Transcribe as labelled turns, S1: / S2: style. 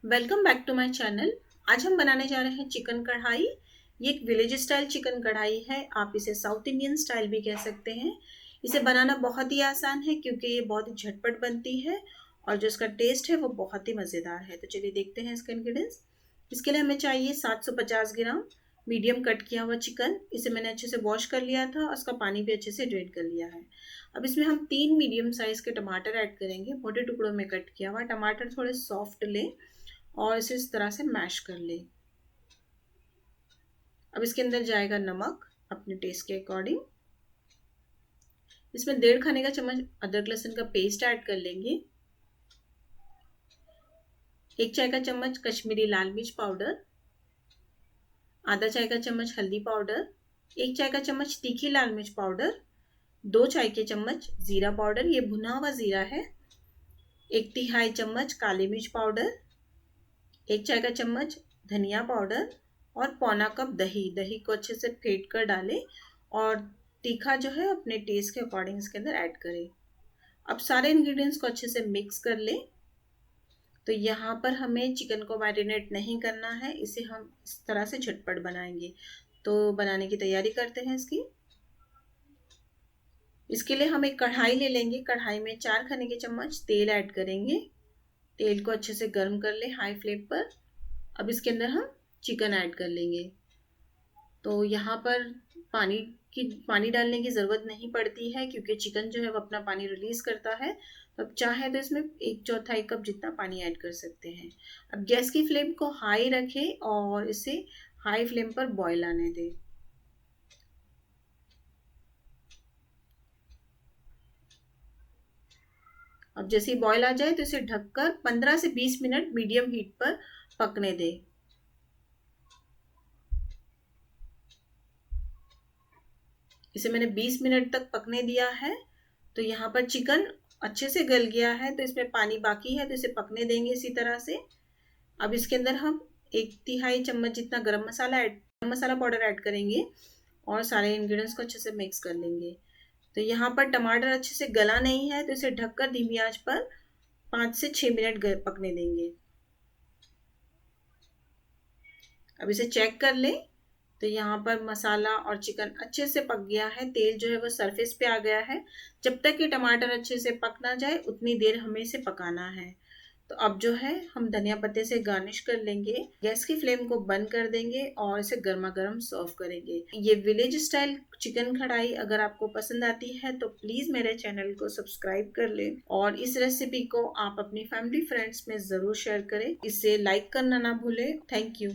S1: Welcome back to my channel. आज हम बनाने जा रहे हैं चिकन कढ़ाई। ये एक विलेज स्टाइल चिकन कढ़ाई है, आप इसे साउथ इंडियन स्टाइल भी कह सकते हैं। इसे बनाना बहुत ही आसान है क्योंकि ये बहुत ही झटपट बनती है और जो इसका टेस्ट है वो बहुत ही मज़ेदार है। तो चलिए देखते हैं इसके इंग्रेडिएंट्स। इसके लिए हमें चाहिए 750 ग्राम मीडियम कट किया हुआ चिकन। इसे मैंने अच्छे से वॉश कर लिया था और इसका पानी भी अच्छे से ड्रेन कर लिया है। अब इसमें हम 3 मीडियम साइज के टमाटर ऐड करेंगे, मोटे टुकड़ों में कट किया हुआ। टमाटर थोड़े सॉफ्ट लें और इसे इस तरह से मैश कर ले। अब इसके अंदर जाएगा नमक अपने टेस्ट के अकॉर्डिंग। इसमें 1.5 खाने का चम्मच अदरक लहसुन का पेस्ट ऐड कर लेंगे। 1 चाय का चम्मच कश्मीरी लाल मिर्च पाउडर, आधा चाय का चम्मच हल्दी पाउडर, 1 चाय का चम्मच तीखी लाल मिर्च पाउडर, 2 चाय के चम्मच जीरा पाउडर, ये भुना हुआ जीरा है, 1 तिहाई चम्मच काली मिर्च पाउडर, 1 चाय का चम्मच धनिया पाउडर और पौना कप दही। दही को अच्छे से फेंट कर डालें और तीखा जो है अपने टेस्ट के अकॉर्डिंग इसके अंदर ऐड करें। अब सारे इंग्रेडिएंट्स को अच्छे से मिक्स कर लें। तो यहाँ पर हमें चिकन को मैरिनेट नहीं करना है, इसे हम इस तरह से झटपट बनाएंगे। तो बनाने की तैयारी करते हैं इसकी। इसके लिए हम एक कढ़ाई ले लेंगे। कढ़ाई में 4 खाने के चम्मच तेल ऐड करेंगे। तेल को अच्छे से गर्म कर लें हाई फ्लेम पर। अब इसके अंदर हम चिकन ऐड कर लेंगे। तो यहाँ पर पानी डालने की ज़रूरत नहीं पड़ती है क्योंकि चिकन जो है वो अपना पानी रिलीज़ करता है। तो अब चाहे तो इसमें 1/4 कप जितना पानी ऐड कर सकते हैं। अब गैस की फ्लेम को हाई रखें और इसे हाई फ्लेम पर बॉयल आने दें। अब जैसे ही बॉयल आ जाए तो इसे ढककर 15 से 20 मिनट मीडियम हीट पर पकने दें। इसे मैंने 20 मिनट तक पकने दिया है। तो यहाँ पर चिकन अच्छे से गल गया है, तो इसमें पानी बाकी है तो इसे पकने देंगे इसी तरह से। अब इसके अंदर हम 1 तिहाई चम्मच जितना गरम मसाला पाउडर ऐड करेंगे और सारे इंग्रेडिएंट्स को अच्छे से मिक्स कर लेंगे। तो यहाँ पर टमाटर अच्छे से गला नहीं है तो इसे ढककर धीमी आंच पर 5 से 6 मिनट पकने देंगे। अब इसे चेक कर लें। तो यहाँ पर मसाला और चिकन अच्छे से पक गया है, तेल जो है वो सरफेस पे आ गया है। जब तक कि टमाटर अच्छे से पक ना जाए उतनी देर हमें इसे पकाना है। तो अब जो है हम धनिया पत्ते से गार्निश कर लेंगे। गैस की फ्लेम को बंद कर देंगे और इसे गर्मा गर्म सर्व करेंगे। ये विलेज स्टाइल चिकन कढ़ाई अगर आपको पसंद आती है तो प्लीज़ मेरे चैनल को सब्सक्राइब कर लें और इस रेसिपी को आप अपनी फैमिली फ्रेंड्स में ज़रूर शेयर करें। इसे लाइक करना ना भूलें। Thank you.